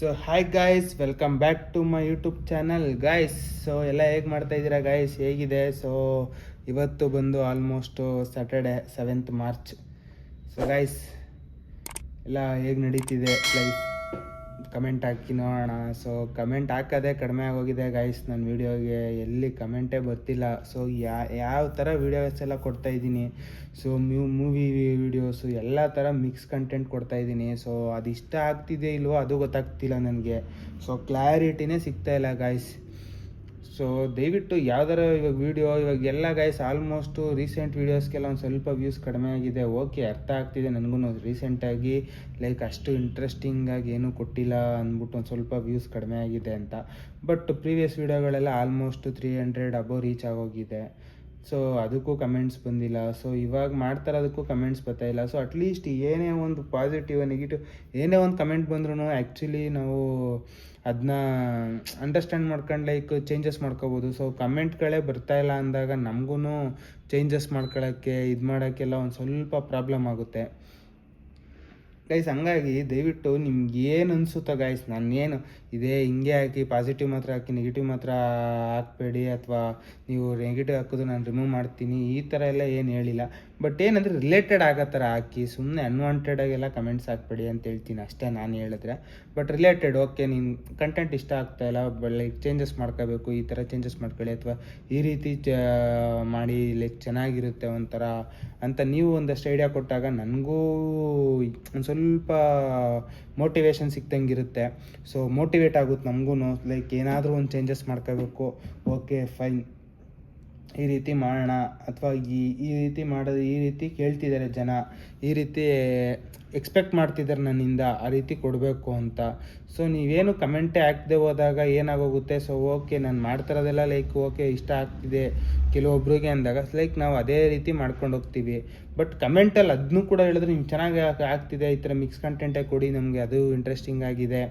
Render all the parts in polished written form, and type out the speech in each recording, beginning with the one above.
So hi guys, welcome back to my YouTube channel guys. So ಎಲ್ಲ ಹೇಗೆ ಮಾಡ್ತಾ ಇದ್ದೀರಾ ಗಾಯ್ಸ್, ಹೇಗಿದೆ? ಸೊ ಇವತ್ತು ಬಂದು almost Saturday 7th March. So guys ಎಲ್ಲ ಹೇಗೆ ನಡೀತಿದೆ ಲೈಫ್ ಕಮೆಂಟ್ ಹಾಕಿ ನೋಡೋಣ. ಸೊ ಕಮೆಂಟ್ ಹಾಕೋದೇ ಕಡಿಮೆ ಆಗೋಗಿದೆ ಗಾಯ್ಸ್ ನನ್ನ ವೀಡಿಯೋಗೆ, ಎಲ್ಲಿ ಕಮೆಂಟೇ ಬರ್ತಿಲ್ಲ. ಸೊ ಯಾವ ಥರ ವೀಡಿಯೋಸ್ ಎಲ್ಲ ಕೊಡ್ತಾಯಿದ್ದೀನಿ. ಸೊ ಮೂವಿ ವೀಡಿಯೋಸು ಎಲ್ಲ ಥರ ಮಿಕ್ಸ್ ಕಂಟೆಂಟ್ ಕೊಡ್ತಾಯಿದ್ದೀನಿ. ಸೊ ಅದು ಇಷ್ಟ ಆಗ್ತಿದೆ ಇಲ್ವೋ ಅದು ಗೊತ್ತಾಗ್ತಿಲ್ಲ ನನಗೆ. ಸೊ ಕ್ಲಾರಿಟಿನೇ ಸಿಗ್ತಾಯಿಲ್ಲ ಗಾಯ್ಸ್. ಸೊ ದಯವಿಟ್ಟು ಯಾವ್ದಾರ ಇವಾಗ ಎಲ್ಲ ಗಾಯ್ಸ್ ಆಲ್ಮೋಸ್ಟು ರೀಸೆಂಟ್ ವೀಡಿಯೋಸ್ಗೆಲ್ಲ ಒಂದು ಸ್ವಲ್ಪ ವ್ಯೂಸ್ ಕಡಿಮೆ ಆಗಿದೆ. ಓಕೆ, ಅರ್ಥ ಆಗ್ತಿದೆ ನನಗೂ. ರೀಸೆಂಟಾಗಿ ಲೈಕ್ ಅಷ್ಟು ಇಂಟ್ರೆಸ್ಟಿಂಗಾಗಿ ಏನೂ ಕೊಟ್ಟಿಲ್ಲ ಅಂದ್ಬಿಟ್ಟು ಒಂದು ಸ್ವಲ್ಪ ವ್ಯೂಸ್ ಕಡಿಮೆ ಆಗಿದೆ ಅಂತ. ಬಟ್ ಪ್ರೀವಿಯಸ್ ವೀಡಿಯೋಗಳೆಲ್ಲ ಆಲ್ಮೋಸ್ಟ್ 300 ಅಬೋವ್ ರೀಚ್ ಆಗೋಗಿದೆ. ಸೊ ಅದಕ್ಕೂ ಕಮೆಂಟ್ಸ್ ಬಂದಿಲ್ಲ. ಸೊ ಇವಾಗ ಮಾಡ್ತಾರೋದಕ್ಕೂ ಕಮೆಂಟ್ಸ್ ಬರ್ತಾಯಿಲ್ಲ. ಸೊ ಅಟ್ಲೀಸ್ಟ್ ಏನೇ ಒಂದು ಪಾಸಿಟಿವ್ ನೆಗೆಟಿವ್ ಏನೇ ಒಂದು ಕಮೆಂಟ್ ಬಂದ್ರೂ ಆ್ಯಕ್ಚುಲಿ ನಾವು ಅದನ್ನ ಅಂಡರ್ಸ್ಟ್ಯಾಂಡ್ ಮಾಡ್ಕೊಂಡು ಲೈಕ್ ಚೇಂಜಸ್ ಮಾಡ್ಕೋಬೋದು. ಸೊ ಕಮೆಂಟ್ಗಳೇ ಬರ್ತಾಯಿಲ್ಲ ಅಂದಾಗ ನಮಗೂ ಚೇಂಜಸ್ ಮಾಡ್ಕೊಳ್ಳೋಕ್ಕೆ ಇದು ಮಾಡೋಕ್ಕೆಲ್ಲ ಒಂದು ಸ್ವಲ್ಪ ಪ್ರಾಬ್ಲಮ್ ಆಗುತ್ತೆ ಗೈಸ್. ಹಂಗಾಗಿ ದಯವಿಟ್ಟು ನಿಮ್ಗೆ ಏನು ಅನಿಸುತ್ತೋ ಗೈಸ್, ನಾನೇನು ಇದೇ ಹಿಂಗೆ ಹಾಕಿ ಪಾಸಿಟಿವ್ ಮಾತ್ರ ಹಾಕಿ ನೆಗೆಟಿವ್ ಮಾತ್ರ ಹಾಕಬೇಡಿ, ಅಥವಾ ನೀವು ನೆಗೆಟಿವ್ ಹಾಕೋದು ನಾನು ರಿಮೂವ್ ಮಾಡ್ತೀನಿ ಈ ಥರ ಎಲ್ಲ ಏನು ಹೇಳಿಲ್ಲ. ಬಟ್ ಏನಂದರೆ ರಿಲೇಟೆಡ್ ಆಗೋ ಥರ ಹಾಕಿ, ಸುಮ್ಮನೆ ಅನ್ವಾಂಟೆಡಾಗೆಲ್ಲ ಕಮೆಂಟ್ಸ್ ಹಾಕ್ಬೇಡಿ ಅಂತ ಹೇಳ್ತೀನಿ ಅಷ್ಟೇ ನಾನು ಹೇಳಿದ್ರೆ. ಬಟ್ ರಿಲೇಟೆಡ್ ಓಕೆ, ನೀನು ಕಂಟೆಂಟ್ ಇಷ್ಟ ಆಗ್ತಾಯಿಲ್ಲ, ಲೈಕ್ ಚೇಂಜಸ್ ಮಾಡ್ಕೋಬೇಕು, ಈ ಥರ ಚೇಂಜಸ್ ಮಾಡ್ಕೊಳ್ಳಿ, ಅಥವಾ ಈ ರೀತಿ ಮಾಡಿ ಲೈಕ್ ಚೆನ್ನಾಗಿರುತ್ತೆ ಒಂಥರ ಅಂತ ನೀವು ಒಂದಷ್ಟು ಐಡಿಯಾ ಕೊಟ್ಟಾಗ ನನಗೂ ಒಂದು ಸ್ವಲ್ಪ ಮೋಟಿವೇಶನ್ ಸಿಕ್ತಂಗಿರುತ್ತೆ. ಸೊ ಮೋಟಿವೇಟ್ ಆಗುತ್ತೆ ನಮಗೂ, ಲೈಕ್ ಏನಾದರೂ ಒಂದು ಚೇಂಜಸ್ ಮಾಡ್ಕೋಬೇಕು. ಓಕೆ ಫೈನ್, ಈ ರೀತಿ ಮಾಡೋಣ, ಅಥವಾ ಈ ರೀತಿ ಮಾಡೋದು, ಈ ರೀತಿ ಕೇಳ್ತಿದ್ದಾರೆ ಜನ, ಈ ರೀತಿ ಎಕ್ಸ್ಪೆಕ್ಟ್ ಮಾಡ್ತಿದ್ದಾರೆ ನನ್ನಿಂದ, ಆ ರೀತಿ ಕೊಡಬೇಕು ಅಂತ. ಸೊ ನೀವೇನು ಕಮೆಂಟೇ ಹಾಕದೆ ಹೋದಾಗ ಏನಾಗೋಗುತ್ತೆ, ಸೊ ಓಕೆ ನಾನು ಮಾಡ್ತಿರೋದೆಲ್ಲ ಲೈಕ್ ಓಕೆ ಇಷ್ಟ ಆಗ್ತಿದೆ ಕೆಲವೊಬ್ರಿಗೆ ಅಂದಾಗ ಲೈಕ್ ನಾವು ಅದೇ ರೀತಿ ಮಾಡ್ಕೊಂಡು ಹೋಗ್ತೀವಿ. ಬಟ್ ಕಮೆಂಟಲ್ಲಿ ಅದನ್ನೂ ಕೂಡ ಹೇಳಿದ್ರೆ ನಿಮ್ಗೆ ಚೆನ್ನಾಗಿ ಆಗ್ತಿದೆ, ಈ ಥರ ಮಿಕ್ಸ್ ಕಂಟೆಂಟೇ ಕೊಡಿ ನಮಗೆ, ಅದು ಇಂಟ್ರೆಸ್ಟಿಂಗ್ ಆಗಿದೆ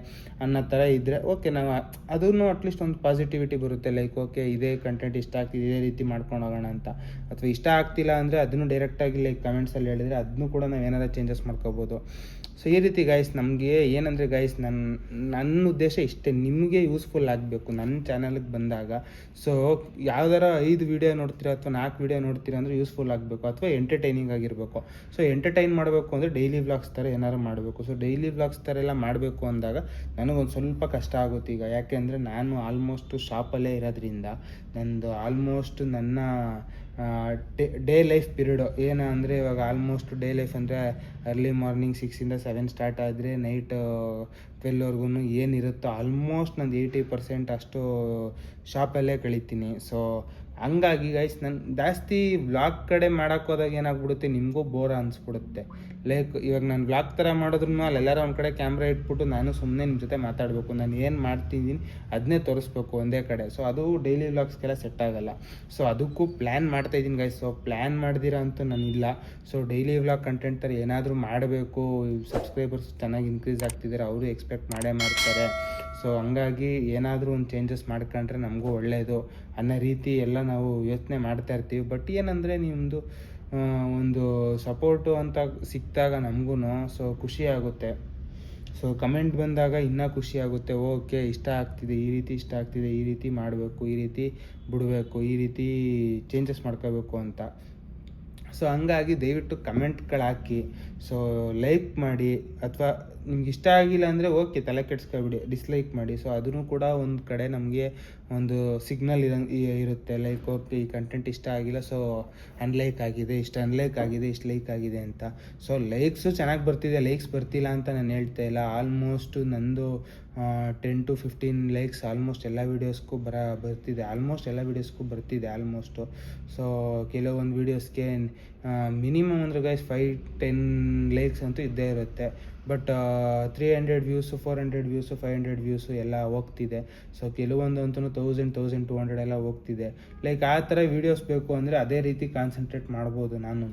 ಅನ್ನೋ ಥರ ಇದ್ದರೆ ಓಕೆ, ನಾವು ಅದನ್ನು ಅಟ್ಲೀಸ್ಟ್ ಒಂದು ಪಾಸಿಟಿವಿಟಿ ಬರುತ್ತೆ. ಲೈಕ್ ಓಕೆ ಇದೇ ಕಂಟೆಂಟ್ ಇಷ್ಟ ಆಗ್ತಿದೆ, ಇದೇ ರೀತಿ ಮಾಡ್ಕೊಂಡು ಹೋಗೋಣ ಅಂತ. ಅಥವಾ ಇಷ್ಟ ಆಗ್ತಿಲ್ಲ ಅಂದರೆ ಅದನ್ನು ಡೈರೆಕ್ಟಾಗಿ ಲೈಕ್ ಕಮೆಂಟ್ಸಲ್ಲಿ ಹೇಳಿದರೆ ಅದನ್ನು ಕೂಡ ನಾವು ಏನಾರ ಚೇಂಜಸ್ ಮಾಡ್ಕೋಬೋದು. ಸೊ ಈ ರೀತಿ ಗಾಯ್ಸ್ ನಮಗೆ ಏನಂದರೆ ಗಾಯ್ಸ್ ನನ್ನ ಉದ್ದೇಶ ಇಷ್ಟೇ, ನಿಮಗೆ ಯೂಸ್ಫುಲ್ ಆಗಬೇಕು ನನ್ನ ಚಾನಲ್ಗೆ ಬಂದಾಗ. ಸೊ ಯಾವ್ದಾರ 5 ವೀಡಿಯೋ ನೋಡ್ತೀರಾ ಅಥವಾ 4 ವೀಡಿಯೋ ನೋಡ್ತೀರಾ ಅಂದರೆ ಯೂಸ್ಫುಲ್ ಆಗಬೇಕು, ಅಥವಾ ಎಂಟರ್ಟೈನಿಂಗ್ ಆಗಿರಬೇಕು. ಸೊ ಎಂಟರ್ಟೈನ್ ಮಾಡಬೇಕು ಅಂದರೆ ಡೈಲಿ ವ್ಲಾಗ್ಸ್ ಥರ ಏನಾರು ಮಾಡಬೇಕು. ಸೊ ಡೈಲಿ ವ್ಲಾಗ್ಸ್ ಥರ ಎಲ್ಲ ಮಾಡಬೇಕು ಅಂದಾಗ ನನಗೊಂದು ಸ್ವಲ್ಪ ಕಷ್ಟ ಆಗುತ್ತೆ ಈಗ. ಯಾಕೆಂದರೆ ನಾನು ಆಲ್ಮೋಸ್ಟು ಶಾಪಲ್ಲೇ ಇರೋದ್ರಿಂದ ನಂದು ಆಲ್ಮೋಸ್ಟ್ ನನ್ನ ಡೇ ಲೈಫ್ ಪೀರಿಯಡು ಏನು ಅಂದರೆ ಇವಾಗ ಆಲ್ಮೋಸ್ಟ್ ಡೇ ಲೈಫ್ ಅಂದರೆ ಅರ್ಲಿ ಮಾರ್ನಿಂಗ್ 6 to 7 ಸ್ಟಾರ್ಟ್ ಆದರೆ ನೈಟ್ 12ವರೆಗೂ ಏನಿರುತ್ತೋ ಆಲ್ಮೋಸ್ಟ್ ನಂದು 80% ಅಷ್ಟು ಶಾಪಲ್ಲೇ ಕಳೀತೀನಿ. ಸೊ ಹಂಗಾಗಿ ಗೈಸ್ ನಾನು ಜಾಸ್ತಿ ವ್ಲಾಗ್ ಕಡೆ ಮಾಡೋಕ್ಕೆ ಹೋದಾಗ ಏನಾಗ್ಬಿಡುತ್ತೆ, ನಿಮಗೂ ಬೋರ್ ಅನಿಸ್ಬಿಡುತ್ತೆ. ಲೈಕ್ ಇವಾಗ ನಾನು ವ್ಲಾಗ್ ಥರ ಮಾಡಿದ್ರು ಅಲ್ಲೆಲ್ಲರೂ ಒಂದು ಕಡೆ ಕ್ಯಾಮ್ರಾ ಇಟ್ಬಿಟ್ಟು ನಾನು ಸುಮ್ಮನೆ ನಿಮ್ಮ ಜೊತೆ ಮಾತಾಡಬೇಕು, ನಾನು ಏನು ಮಾಡ್ತಿದ್ದೀನಿ ಅದನ್ನೇ ತೋರಿಸ್ಬೇಕು ಒಂದೇ ಕಡೆ. ಸೊ ಅದು ಡೈಲಿ ವ್ಲಾಗ್ಸ್ಗೆಲ್ಲ ಸೆಟ್ ಆಗೋಲ್ಲ. ಸೊ ಅದಕ್ಕೂ ಪ್ಲ್ಯಾನ್ ಮಾಡ್ತಾಯಿದ್ದೀನಿ ಗೈಸ್. ಸೊ ಪ್ಲ್ಯಾನ್ ಮಾಡ್ದಿರ ಅಂತೂ ನಾನಿಲ್ಲ. ಸೊ ಡೈಲಿ ವ್ಲಾಗ್ ಕಂಟೆಂಟ್ ಥರ ಏನಾದರೂ ಮಾಡಬೇಕು, ಸಬ್ಸ್ಕ್ರೈಬರ್ಸ್ ಚೆನ್ನಾಗಿ ಇನ್ಕ್ರೀಸ್ ಆಗ್ತಿದ್ದಾರೆ, ಅವರು ಎಕ್ಸ್ಪೆಕ್ಟ್ ಮಾಡೇ ಮಾಡ್ತಾರೆ. ಸೊ ಹಂಗಾಗಿ ಏನಾದರೂ ಒಂದು ಚೇಂಜಸ್ ಮಾಡ್ಕೊಂಡ್ರೆ ನಮಗೂ ಒಳ್ಳೆಯದು ಅನ್ನೋ ರೀತಿ ಎಲ್ಲ ನಾವು ಯೋಚನೆ ಮಾಡ್ತಾ ಇರ್ತೀವಿ. ಬಟ್ ಏನಂದರೆ ನಿಮ್ಮದು ಒಂದು ಸಪೋರ್ಟು ಅಂತ ಸಿಕ್ಕಿದಾಗ ನಮಗೂ ಸೊ ಖುಷಿ ಆಗುತ್ತೆ. ಸೊ ಕಮೆಂಟ್ ಬಂದಾಗ ಇನ್ನೂ ಖುಷಿ ಆಗುತ್ತೆ. ಓಕೆ ಇಷ್ಟ ಆಗ್ತಿದೆ, ಈ ರೀತಿ ಇಷ್ಟ ಆಗ್ತಿದೆ, ಈ ರೀತಿ ಮಾಡಬೇಕು, ಈ ರೀತಿ ಬಿಡಬೇಕು, ಈ ರೀತಿ ಚೇಂಜಸ್ ಮಾಡ್ಕೋಬೇಕು ಅಂತ. ಸೊ ಹಂಗಾಗಿ ದಯವಿಟ್ಟು ಕಮೆಂಟ್ಗಳು ಹಾಕಿ, ಸೊ ಲೈಕ್ ಮಾಡಿ, ಅಥವಾ ನಿಮ್ಗೆ ಇಷ್ಟ ಆಗಿಲ್ಲ ಅಂದರೆ ಓಕೆ ತಲೆ ಕೆಡ್ಸ್ಕೊಬಿಡಿ, ಡಿಸ್ಲೈಕ್ ಮಾಡಿ. ಸೊ ಅದನ್ನು ಕೂಡ ಒಂದು ಕಡೆ ನಮಗೆ ಒಂದು ಸಿಗ್ನಲ್ ಇರುತ್ತೆ. ಲೈಕ್ ಓಕೆ ಈ ಕಂಟೆಂಟ್ ಇಷ್ಟ ಆಗಿಲ್ಲ, ಸೊ ಅನ್ಲೈಕ್ ಆಗಿದೆ, ಇಷ್ಟು ಅನ್ಲೈಕ್ ಆಗಿದೆ, ಇಷ್ಟು ಲೈಕ್ ಆಗಿದೆ ಅಂತ. ಸೊ ಲೈಕ್ಸು ಚೆನ್ನಾಗಿ ಬರ್ತಿದೆ, ಲೈಕ್ಸ್ ಬರ್ತಿಲ್ಲ ಅಂತ ನಾನು ಹೇಳ್ತಾ ಇಲ್ಲ. ಆಲ್ಮೋಸ್ಟ್ ನಂದು 10 to 15 ಲೈಕ್ಸ್ ಆಲ್ಮೋಸ್ಟ್ ಎಲ್ಲ ವೀಡಿಯೋಸ್ಗೂ ಬರ್ತಿದೆ, ಆಲ್ಮೋಸ್ಟ್ ಎಲ್ಲ ವೀಡಿಯೋಸ್ಗೂ ಬರ್ತಿದೆ ಆಲ್ಮೋಸ್ಟು. ಸೊ ಕೆಲವೊಂದು ವೀಡಿಯೋಸ್ಗೆ ಮಿನಿಮಮ್ ಅಂದರೆ ಗೈಸ್ 5-10 ಲೈಕ್ಸ್ ಅಂತೂ ಇದ್ದೇ ಇರುತ್ತೆ. ಬಟ್ 300 ವ್ಯೂಸು, 400 ವ್ಯೂಸು, 500 ವ್ಯೂಸು ಎಲ್ಲ ಹೋಗ್ತಿದೆ. ಸೊ ಕೆಲವೊಂದಂತೂ 1000-1200 ಎಲ್ಲ ಹೋಗ್ತಿದೆ. ಲೈಕ್ ಆ ಥರ ವೀಡಿಯೋಸ್ ಬೇಕು ಅಂದರೆ ಅದೇ ರೀತಿ ಕಾನ್ಸಂಟ್ರೇಟ್ ಮಾಡ್ಬೋದು ನಾನು.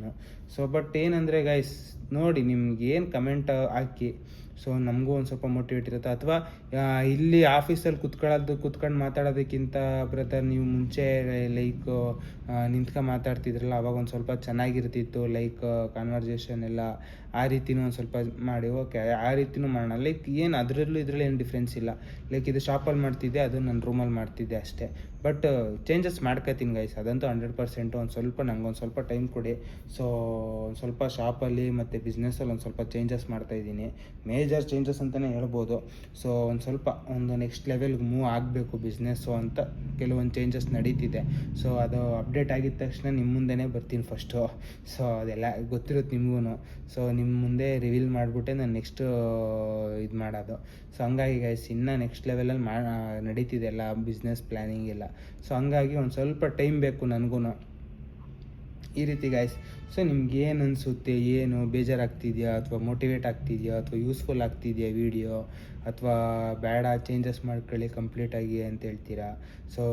ಸೊ ಬಟ್ ಏನಂದರೆ ಗೈಸ್ ನೋಡಿ, ನಿಮ್ಗೆ ಏನು ಕಮೆಂಟ್ ಹಾಕಿ, ಸೊ ನಮಗೂ ಒಂದು ಸ್ವಲ್ಪ ಮೋಟಿವೇಟ್ ಇರುತ್ತೆ. ಅಥವಾ ಇಲ್ಲಿ ಆಫೀಸಲ್ಲಿ ಕುತ್ಕೊಂಡು ಮಾತಾಡೋದಕ್ಕಿಂತ ಬ್ರದರ್ ನೀವು ಮುಂಚೆ ಲೈಕ್ ನಿಂತ್ಕೊಂಡು ಮಾತಾಡ್ತಿದ್ರಲ್ಲ, ಅವಾಗ ಒಂದು ಸ್ವಲ್ಪ ಚೆನ್ನಾಗಿರ್ತಿತ್ತು, ಲೈಕ್ ಕಾನ್ವರ್ಜೇಷನ್ ಎಲ್ಲ ಆ ರೀತಿನೂ ಒಂದು ಸ್ವಲ್ಪ ಮಾಡಿ. ಓಕೆ, ಆ ರೀತಿನೂ ಮಾಡೋಣ. ಲೈಕ್ ಏನು ಅದರಲ್ಲೂ ಇದರಲ್ಲಿ ಏನು ಡಿಫ್ರೆನ್ಸ್ ಇಲ್ಲ. ಲೈಕ್ ಇದು ಶಾಪಲ್ಲಿ ಮಾಡ್ತಿದ್ದೆ, ಅದು ನಾನು ರೂಮಲ್ಲಿ ಮಾಡ್ತಿದ್ದೆ ಅಷ್ಟೇ. ಬಟ್ ಚೇಂಜಸ್ ಮಾಡ್ಕೊತೀನಿ ಗೈಸ್, ಅದಂತೂ 100%. ಒಂದು ಸ್ವಲ್ಪ ನಂಗೊಂದು ಸ್ವಲ್ಪ ಟೈಮ್ ಕೊಡಿ. ಸೊ ಒಂದು ಸ್ವಲ್ಪ ಶಾಪಲ್ಲಿ ಮತ್ತು ಬಿಸ್ನೆಸ್ಸಲ್ಲಿ ಒಂದು ಸ್ವಲ್ಪ ಚೇಂಜಸ್ ಮಾಡ್ತಾಯಿದ್ದೀನಿ. ಮೇಜರ್ ಚೇಂಜಸ್ ಅಂತಲೇ ಹೇಳ್ಬೋದು. ಸೊ ಒಂದು ನೆಕ್ಸ್ಟ್ ಲೆವೆಲ್ಗೆ ಮೂವ್ ಆಗಬೇಕು ಬಿಸ್ನೆಸ್ಸು ಅಂತ ಕೆಲವೊಂದು ಚೇಂಜಸ್ ನಡೀತಿದೆ. ಸೊ ಅದು ಅಪ್ಡೇಟ್ ಆಗಿದ ತಕ್ಷಣ ನಿಮ್ಮ ಮುಂದೆನೇ ಬರ್ತೀನಿ ಫಸ್ಟು. ಸೊ ಅದೆಲ್ಲ ಗೊತ್ತಿರುತ್ತೆ ನಿಮಗೂ. ಸೊ ನಿಮ್ಮ ಮುಂದೆ ರಿವೀಲ್ ಮಾಡಿಬಿಟ್ಟೆ ನಾನು ನೆಕ್ಸ್ಟು ಇದು ಮಾಡೋದು. ಸೊ ಹಂಗಾಗಿ ಗೈಸ್ ಇನ್ನೂ ನೆಕ್ಸ್ಟ್ ಲೆವೆಲಲ್ಲಿ ನಡೀತಿದೆ ಎಲ್ಲ ಬಿಸ್ನೆಸ್ ಪ್ಲ್ಯಾನಿಂಗ್ ಎಲ್ಲ. ಸೊ ಹಂಗಾಗಿ ಒಂದು ಸ್ವಲ್ಪ ಟೈಮ್ ಬೇಕು ನನಗೂ ಈ ರೀತಿ ಗೈಸ್. ಸೊ ನಿಮ್ಗೆ ಏನು ಅನಿಸುತ್ತೆ, ಏನು ಬೇಜಾರಾಗ್ತಿದೆಯಾ, ಅಥವಾ ಮೋಟಿವೇಟ್ ಆಗ್ತಿದೆಯಾ, ಅಥವಾ ಯೂಸ್ಫುಲ್ ಆಗ್ತಿದೆಯಾ ವಿಡಿಯೋ, ಅಥವಾ ಬೇಡ ಚೇಂಜಸ್ ಮಾಡ್ಕೊಳ್ಳಿ ಕಂಪ್ಲೀಟಾಗಿ ಅಂತ ಹೇಳ್ತೀರಾ? ಸೊ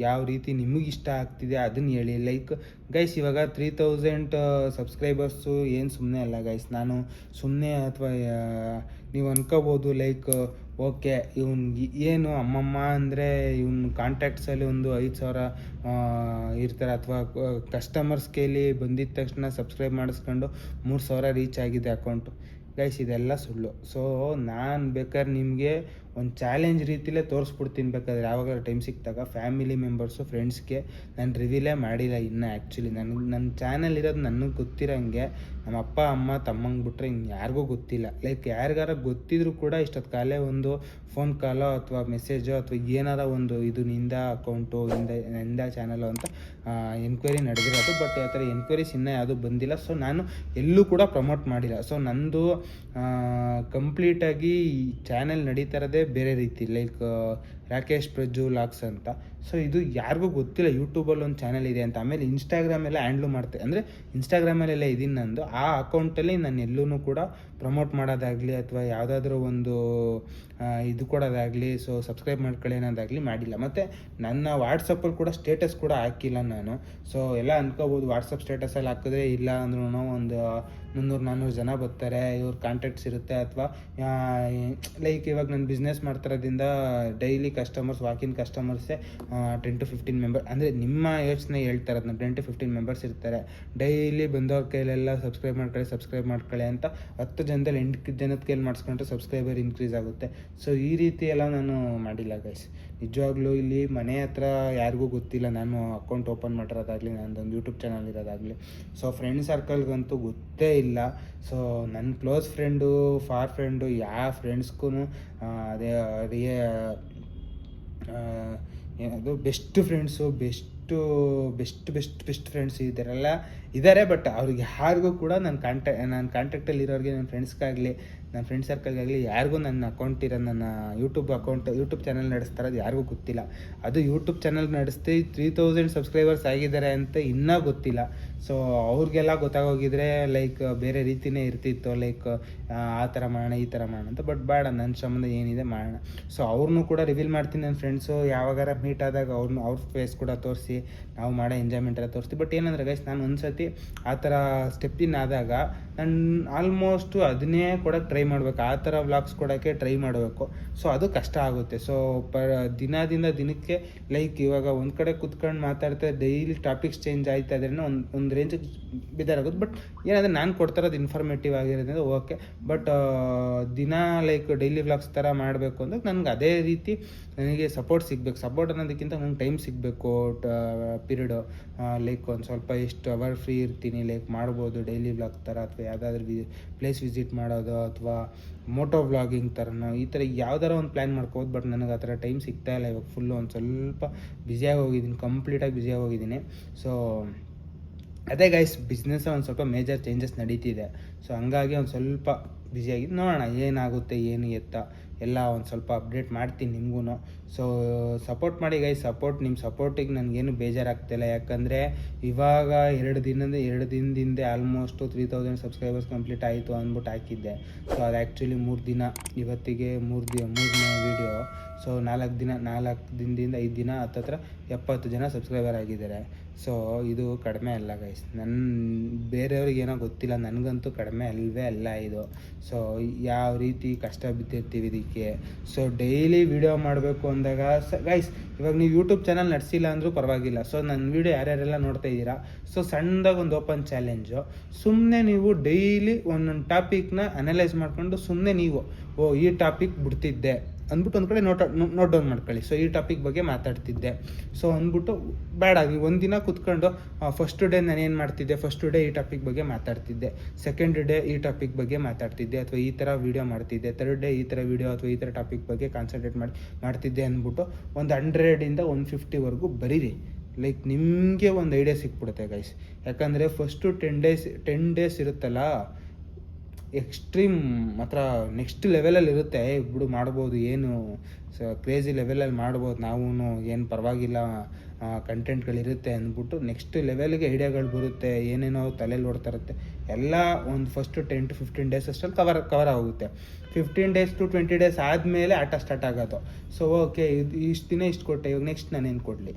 ಯಾವ ರೀತಿ ನಿಮಗೆ ಇಷ್ಟ ಆಗ್ತಿದೆ ಅದನ್ನು ಹೇಳಿ. ಲೈಕ್ ಗೈಸ್ ಇವಾಗ 3000 ಸಬ್ಸ್ಕ್ರೈಬರ್ಸು ಏನು ಸುಮ್ಮನೆ ಅಲ್ಲ ಗೈಸ್. ನಾನು ಸುಮ್ಮನೆ ಅಥವಾ ನೀವು ಅನ್ಕೋಬೋದು ಲೈಕ್ ಓಕೆ ಇವ್ನಿಗೆ ಏನು ಅಮ್ಮಮ್ಮ ಅಂದರೆ ಇವ್ನ ಕಾಂಟ್ಯಾಕ್ಟ್ಸಲ್ಲಿ ಒಂದು 5,000 ಇರ್ತಾರೆ, ಅಥವಾ ಕಸ್ಟಮರ್ಸ್ ಕೈಲಿ ಬಂದಿದ್ದ ತಕ್ಷಣ ಸಬ್ಸ್ಕ್ರೈಬ್ ಮಾಡಿಸ್ಕೊಂಡು 3,000 ರೀಚ್ ಆಗಿದೆ ಅಕೌಂಟು. ಗೈಸ್ ಇದೆಲ್ಲ ಸುಳ್ಳು. ಸೊ ನಾನು ಬೇಕಾದ್ರೆ ನಿಮಗೆ ಒಂದು ಚಾಲೆಂಜ್ ರೀತಿಲೇ ತೋರಿಸ್ಬಿಡ್ತೀನಿ. ಬೇಕಾದ್ರೆ ಯಾವಾಗಲೂ ಟೈಮ್ ಸಿಕ್ಕಿದಾಗ ಫ್ಯಾಮಿಲಿ ಮೆಂಬರ್ಸು ಫ್ರೆಂಡ್ಸ್ಗೆ ನಾನು ರಿವೀಲೇ ಮಾಡಿಲ್ಲ ಇನ್ನೂ. ಆ್ಯಕ್ಚುಲಿ ನನ್ನ ಚಾನಲ್ ಇರೋದು ನನಗೆ ಗೊತ್ತಿರೋಂಗೆ ನಮ್ಮ ಅಪ್ಪ ಅಮ್ಮ ತಮ್ಮಂಗೆ ಬಿಟ್ರೆ ಇನ್ನು ಯಾರಿಗೂ ಗೊತ್ತಿಲ್ಲ. ಲೈಕ್ ಯಾರಿಗಾರ ಗೊತ್ತಿದ್ರು ಕೂಡ ಇಷ್ಟೊತ್ತು ಕಾಲೇ ಒಂದು ಫೋನ್ ಕಾಲೋ ಅಥವಾ ಮೆಸೇಜೋ ಅಥವಾ ಏನಾರ ಒಂದು ಇದು ನಿಂದ ಅಕೌಂಟು ನಿಂದ ಚಾನಲು ಅಂತ ಎನ್ಕ್ವೈರಿ ನಡೆದಿರೋದು. ಬಟ್ ಆ ಥರ ಎನ್ಕ್ವೈರೀಸ್ ಇನ್ನೂ ಯಾವುದೂ ಬಂದಿಲ್ಲ. ಸೊ ನಾನು ಎಲ್ಲೂ ಕೂಡ ಪ್ರಮೋಟ್ ಮಾಡಿಲ್ಲ. ಸೊ ನಂದು ಕಂಪ್ಲೀಟಾಗಿ ಚಾನೆಲ್ ನಡೀತಾ ಇರೋದೇ ಬೇರೆ ರೀತಿ, ಲೈಕ್ ರಾಕೇಶ್ ಪ್ರಜ್ಜು ಲಾಕ್ಸ್ ಅಂತ. ಸೊ ಇದು ಯಾರಿಗೂ ಗೊತ್ತಿಲ್ಲ ಯೂಟ್ಯೂಬಲ್ಲಿ ಒಂದು ಚಾನಲ್ ಇದೆ ಅಂತ. ಆಮೇಲೆ ಇನ್ಸ್ಟಾಗ್ರಾಮೆಲ್ಲ ಹ್ಯಾಂಡ್ಲು ಮಾಡ್ತೆ, ಅಂದರೆ ಇನ್ಸ್ಟಾಗ್ರಾಮಲ್ಲೆಲ್ಲ ಇದೀನಿ ನಂದು. ಆ ಅಕೌಂಟಲ್ಲಿ ನಾನು ಎಲ್ಲೂ ಕೂಡ ಪ್ರಮೋಟ್ ಮಾಡೋದಾಗಲಿ ಅಥವಾ ಯಾವುದಾದ್ರೂ ಒಂದು ಇದು ಕೊಡೋದಾಗಲಿ, ಸೊ ಸಬ್ಸ್ಕ್ರೈಬ್ ಮಾಡ್ಕೊಳ್ಳಿ ಅನ್ನೋದಾಗಲಿ ಮಾಡಿಲ್ಲ. ಮತ್ತು ನನ್ನ ವಾಟ್ಸಪ್ಪಲ್ಲಿ ಕೂಡ ಸ್ಟೇಟಸ್ ಕೂಡ ಹಾಕಿಲ್ಲ ನಾನು. ಸೊ ಎಲ್ಲ ಅನ್ಕೋಬೋದು ವಾಟ್ಸಪ್ ಸ್ಟೇಟಸಲ್ಲಿ ಹಾಕಿದ್ರೆ ಇಲ್ಲ ಅಂದ್ರೂ ಒಂದು 300-400 ಜನ ಬರ್ತಾರೆ, ಇವ್ರ ಕಾಂಟ್ಯಾಕ್ಟ್ಸ್ ಇರುತ್ತೆ. ಅಥವಾ ಲೈಕ್ ಇವಾಗ ನಾನು ಬಿಸ್ನೆಸ್ ಮಾಡ್ತಿರೋದ್ರಿಂದ ಡೈಲಿ ಕಸ್ಟಮರ್ಸ್, ವಾಕಿನ್ ಕಸ್ಟಮರ್ಸೇ 10 to 15 ಮೆಂಬರ್, ಅಂದರೆ ನಿಮ್ಮ ಯೋಚನೆ ಹೇಳ್ತಾ ಇರೋದು. ನಾನು 10 to 15 ಮೆಂಬರ್ಸ್ ಇರ್ತಾರೆ ಡೈಲಿ. ಬಂದವ್ರ ಕೈಲೆಲ್ಲ ಸಬ್ಸ್ಕ್ರೈಬ್ ಮಾಡ್ಕೊಳ್ಳಿ ಅಂತ 10 ಜನದಲ್ಲಿ 8 ಜನದ ಕೈಲಿ ಮಾಡಿಸ್ಕೊಂಡ್ರೆ ಸಬ್ಸ್ಕ್ರೈಬರ್ ಇನ್ಕ್ರೀಸ್ ಆಗುತ್ತೆ. ಸೊ ಈ ರೀತಿ ಎಲ್ಲ ನಾನು ಮಾಡಿಲ್ಲ ಗೈಸ್. ನಿಜವಾಗ್ಲೂ ಇಲ್ಲಿ ಮನೆ ಹತ್ರ ಯಾರಿಗೂ ಗೊತ್ತಿಲ್ಲ ನಾನು ಅಕೌಂಟ್ ಓಪನ್ ಮಾಡಿರೋದಾಗಲಿ, ನನ್ನದೊಂದು ಯೂಟ್ಯೂಬ್ ಚಾನಲ್ ಇರೋದಾಗಲಿ. ಸೊ ಫ್ರೆಂಡ್ ಸರ್ಕಲ್ಗಂತೂ ಗೊತ್ತೇ ಇಲ್ಲ. ಸೊ ನನ್ನ ಕ್ಲೋಸ್ ಫ್ರೆಂಡು, ಫಾರ್ ಫ್ರೆಂಡು, ಯಾವ ಫ್ರೆಂಡ್ಸ್ಗೂ ಅದೇ ಏನದು ಬೆಸ್ಟ್ ಫ್ರೆಂಡ್ಸು, ಬೆಸ್ಟ್ ಫ್ರೆಂಡ್ಸ್ ಇದರೆಲ್ಲ ಇದ್ದಾರೆ. ಬಟ್ ಅವ್ರಿಗೆ ಯಾರಿಗೂ ಕೂಡ ನನ್ನ ಕಾಂಟ್ಯಾಕ್ಟಲ್ಲಿ ಇರೋರಿಗೆ, ನನ್ನ ಫ್ರೆಂಡ್ಸ್ಗಾಗಲಿ, ನನ್ನ ಫ್ರೆಂಡ್ ಸರ್ಕಲ್ಗಾಗಲಿ ಯಾರಿಗೂ ನನ್ನ ಅಕೌಂಟ್ ನನ್ನ ಯೂಟ್ಯೂಬ್ ಚಾನಲ್ ನಡೆಸ್ತಾ ಇರೋದು ಯಾರಿಗೂ ಗೊತ್ತಿಲ್ಲ. ಅದು ಯೂಟ್ಯೂಬ್ ಚಾನಲ್ ನಡೆಸ್ತಿ 3000 ಸಬ್ಸ್ಕ್ರೈಬರ್ಸ್ ಆಗಿದ್ದಾರೆ ಅಂತ ಇನ್ನೂ ಗೊತ್ತಿಲ್ಲ. ಸೊ ಅವ್ರಿಗೆಲ್ಲ ಗೊತ್ತಾಗೋಗಿದ್ರೆ ಲೈಕ್ ಬೇರೆ ರೀತಿಯೇ ಇರ್ತಿತ್ತು, ಲೈಕ್ ಆ ಥರ ಮಾಡೋಣ ಈ ಥರ ಮಾಡೋಣ ಅಂತ. ಬಟ್ ಬೇಡ, ನನ್ನ ಸಂಬಂಧ ಏನಿದೆ ಮಾಡೋಣ. ಸೊ ಅವ್ರನ್ನೂ ಕೂಡ ರಿವೀಲ್ ಮಾಡ್ತೀನಿ. ನನ್ನ ಫ್ರೆಂಡ್ಸು ಯಾವಾಗಾರ ಮೀಟ್ ಆದಾಗ ಅವ್ರ ಫೇಸ್ ಕೂಡ ತೋರಿಸಿ ನಾವು ಮಾಡೋ ಎಂಜಾಯ್ಮೆಂಟ್ ಎಲ್ಲ ತೋರಿಸ್ತೀವಿ. ಬಟ್ ಏನಂದರೆ ಗೈಸ್, ನಾನು ಒಂದು ಸತಿ ಆ ಥರ ಸ್ಟೆಪ್ ಇನ್ ಆದಾಗ ನಾನು ಆಲ್ಮೋಸ್ಟು ಅದನ್ನೇ ಕೊಡೋಕ್ಕೆ ಟ್ರೈ ಮಾಡಬೇಕು, ಆ ಥರ ವ್ಲಾಗ್ಸ್ ಕೊಡೋಕ್ಕೆ ಟ್ರೈ ಮಾಡಬೇಕು. ಸೊ ಅದು ಕಷ್ಟ ಆಗುತ್ತೆ. ಸೊ ದಿನದಿಂದ ದಿನಕ್ಕೆ ಲೈಕ್ ಇವಾಗ ಒಂದು ಕಡೆ ಕುತ್ಕೊಂಡು ಮಾತಾಡ್ತಾ ಡೈಲಿ ಟಾಪಿಕ್ಸ್ ಚೇಂಜ್ ಆಯ್ತಾ ಇದ್ರೆ ಒಂದು ರೇಂಜಿಗೆ ಬಿದ್ದಾರಾಗುತ್ತೆ. ಬಟ್ ಏನಂದರೆ ನಾನು ಕೊಡ್ತಾರೋದು ಇನ್ಫಾರ್ಮೇಟಿವ್ ಆಗಿರೋದ್ರಿಂದ ಓಕೆ. ಬಟ್ ದಿನ ಲೈಕ್ ಡೈಲಿ ವ್ಲಾಗ್ಸ್ ಥರ ಮಾಡಬೇಕು ಅಂದರೆ ನನಗೆ ಅದೇ ರೀತಿ ನನಗೆ ಸಪೋರ್ಟ್ ಸಿಗಬೇಕು. ಸಪೋರ್ಟ್ ಅನ್ನೋದಕ್ಕಿಂತ ನನಗೆ ಟೈಮ್ ಸಿಗಬೇಕು, ಪೀರಿಯಡು. ಲೈಕ್ ಒಂದು ಸ್ವಲ್ಪ ಎಷ್ಟು ಅವರ್ ಫ್ರೀ ಇರ್ತೀನಿ, ಲೈಕ್ ಮಾಡ್ಬೋದು ಡೈಲಿ ವ್ಲಾಗ್ ಥರ, ಅಥವಾ ಯಾವುದಾದ್ರೂ ಪ್ಲೇಸ್ ವಿಸಿಟ್ ಮಾಡೋದು, ಅಥವಾ ಮೋಟೋ ವ್ಲಾಗಿಂಗ್ ಥರನೋ, ಈ ಥರ ಯಾವ್ದಾರ ಒಂದು ಪ್ಲ್ಯಾನ್ ಮಾಡ್ಕೋಬೋದು. ಬಟ್ ನನಗೆ ಆ ಥರ ಟೈಮ್ ಸಿಗ್ತಾಯಿಲ್ಲ ಇವಾಗ. ಫುಲ್ಲು ಒಂದು ಸ್ವಲ್ಪ ಬ್ಯುಸಿಯಾಗಿ ಹೋಗಿದ್ದೀನಿ, ಕಂಪ್ಲೀಟಾಗಿ ಬ್ಯುಸಿಯಾಗಿ ಹೋಗಿದ್ದೀನಿ. ಸೊ ಅದೇ ಗೈಸ್, ಬಿಸ್ನೆಸ್ಸಲ್ಲಿ ಒಂದು ಸ್ವಲ್ಪ ಮೇಜರ್ ಚೇಂಜಸ್ ನಡೀತಿದೆ. ಸೊ ಹಂಗಾಗಿ ಒಂದು ಸ್ವಲ್ಪ ಬ್ಯುಸಿಯಾಗಿ ನೋಡೋಣ ಏನಾಗುತ್ತೆ ಏನು ಎತ್ತ. ಎಲ್ಲ ಒಂದು ಸ್ವಲ್ಪ ಅಪ್ಡೇಟ್ ಮಾಡ್ತೀನಿ ನಿಮಗೂ. ಸೊ ಸಪೋರ್ಟ್ ಮಾಡಿ ಗೈಸ್, ನಿಮ್ಮ ಸಪೋರ್ಟಿಗೆ ನನಗೇನು ಬೇಜಾರಾಗ್ತಿಲ್ಲ. ಯಾಕಂದರೆ ಇವಾಗ ಎರಡು ದಿನದಿಂದ ಆಲ್ಮೋಸ್ಟ್ 3000 ಸಬ್ಸ್ಕ್ರೈಬರ್ಸ್ ಕಂಪ್ಲೀಟ್ ಆಯಿತು ಅಂದ್ಬಿಟ್ಟು ಹಾಕಿದ್ದೆ. ಸೊ ಅದು ಆ್ಯಕ್ಚುಲಿ 3 ದಿನ, ಇವತ್ತಿಗೆ ಮೂರನೇ ವೀಡಿಯೋ. ಸೊ 4 ದಿನದಿಂದ 5 ದಿನ ಹತ್ತತ್ರ 70 ಜನ ಸಬ್ಸ್ಕ್ರೈಬರ್ ಆಗಿದ್ದಾರೆ. ಸೊ ಇದು ಕಡಿಮೆ ಅಲ್ಲ ಗೈಸ್, ಬೇರೆಯವ್ರಿಗೆ ಏನೋ ಗೊತ್ತಿಲ್ಲ, ನನಗಂತೂ ಕಡಿಮೆ ಅಲ್ಲ ಇದು. ಸೊ ಯಾವ ರೀತಿ ಕಷ್ಟ ಬಿದ್ದಿರ್ತೀವಿ ಇದಕ್ಕೆ. ಸೊ ಡೈಲಿ ವಿಡಿಯೋ ಮಾಡಬೇಕು ಅಂದಾಗ ಗೈಸ್, ಇವಾಗ ನೀವು ಯೂಟ್ಯೂಬ್ ಚಾನಲ್ ನಡೆಸಿಲ್ಲ ಅಂದರೂ ಪರವಾಗಿಲ್ಲ. ಸೊ ನನ್ನ ವಿಡಿಯೋ ಯಾರ್ಯಾರೆಲ್ಲ ನೋಡ್ತಾ ಇದ್ದೀರಾ, ಸೊ ಸಣ್ಣದಾಗಿ ಒಂದು ಓಪನ್ ಚಾಲೆಂಜು. ಸುಮ್ಮನೆ ನೀವು ಡೈಲಿ ಒಂದೊಂದು ಟಾಪಿಕ್ನ ಅನಲೈಸ್ ಮಾಡ್ಕೊಂಡು ಸುಮ್ಮನೆ ನೀವು ಈ ಟಾಪಿಕ್ ಬಿಡ್ತಿದ್ದೆ ಅಂದ್ಬಿಟ್ಟು ಒಂದು ಕಡೆ ನೋಟ್ ಡೌನ್ ಮಾಡ್ಕೊಳ್ಳಿ. ಸೊ ಈ ಟಾಪಿಕ್ ಬಗ್ಗೆ ಮಾತಾಡ್ತಿದ್ದೆ ಸೊ ಅಂದ್ಬಿಟ್ಟು ಬೇಡ, ನೀವು ಒಂದಿನ ಕೂತ್ಕೊಂಡು ಫಸ್ಟ್ ಡೇ ನಾನು ಏನು ಮಾಡ್ತಿದ್ದೆ, ಫಸ್ಟ್ ಡೇ ಈ ಟಾಪಿಕ್ ಬಗ್ಗೆ ಮಾತಾಡ್ತಿದ್ದೆ, ಸೆಕೆಂಡ್ ಡೇ ಈ ಟಾಪಿಕ್ ಬಗ್ಗೆ ಮಾತಾಡ್ತಿದ್ದೆ ಅಥವಾ ಈ ಥರ ವೀಡಿಯೋ ಮಾಡ್ತಿದ್ದೆ, ಥರ್ಡ್ ಡೇ ಈ ಥರ ವೀಡಿಯೋ ಅಥವಾ ಈ ಥರ ಟಾಪಿಕ್ ಬಗ್ಗೆ ಕಾನ್ಸಂಟ್ರೇಟ್ ಮಾಡ್ತಿದ್ದೆ ಅಂದ್ಬಿಟ್ಟು ಒಂದು 100ಇಂದ 150ವರೆಗೂ ಬರೀರಿ. ಲೈಕ್ ನಿಮಗೆ ಒಂದು ಐಡಿಯಾ ಸಿಕ್ಬಿಡುತ್ತೆ ಗೈಸ್. ಯಾಕಂದರೆ ಫಸ್ಟು 10 ಡೇಸ್ ಇರುತ್ತಲ್ಲ, ಎಕ್ಸ್ಟ್ರೀಮ್ ಮಾತ್ರ ನೆಕ್ಸ್ಟ್ ಲೆವೆಲಲ್ಲಿ ಇರುತ್ತೆ. ಬಿಡು ಮಾಡ್ಬೋದು, ಏನು ಕ್ರೇಜಿ ಲೆವೆಲಲ್ಲಿ ಮಾಡ್ಬೋದು, ನಾವು ಏನು ಪರವಾಗಿಲ್ಲ, ಕಂಟೆಂಟ್ಗಳಿರುತ್ತೆ ಅಂದ್ಬಿಟ್ಟು ನೆಕ್ಸ್ಟ್ ಲೆವೆಲ್ಗೆ ಐಡಿಯಾಗಳು ಬರುತ್ತೆ, ಏನೇನೋ ತಲೆಯಲ್ಲಿ ಓಡ್ತಾ ಇರುತ್ತೆ ಎಲ್ಲ. ಒಂದು ಫಸ್ಟು 10 to 15 ಡೇಸ್ ಅಷ್ಟಲ್ಲಿ ಕವರ್ ಆಗುತ್ತೆ. 15 ಡೇಸ್ to 20 ಡೇಸ್ ಆದಮೇಲೆ ಆಟ ಸ್ಟಾರ್ಟ್ ಆಗೋದು. ಸೊ ಓಕೆ, ಇಷ್ಟು ದಿನ ಇಷ್ಟು ಕೊಟ್ಟೆ, ಇವಾಗ ನೆಕ್ಸ್ಟ್ ನಾನೇನು ಕೊಡಲಿ.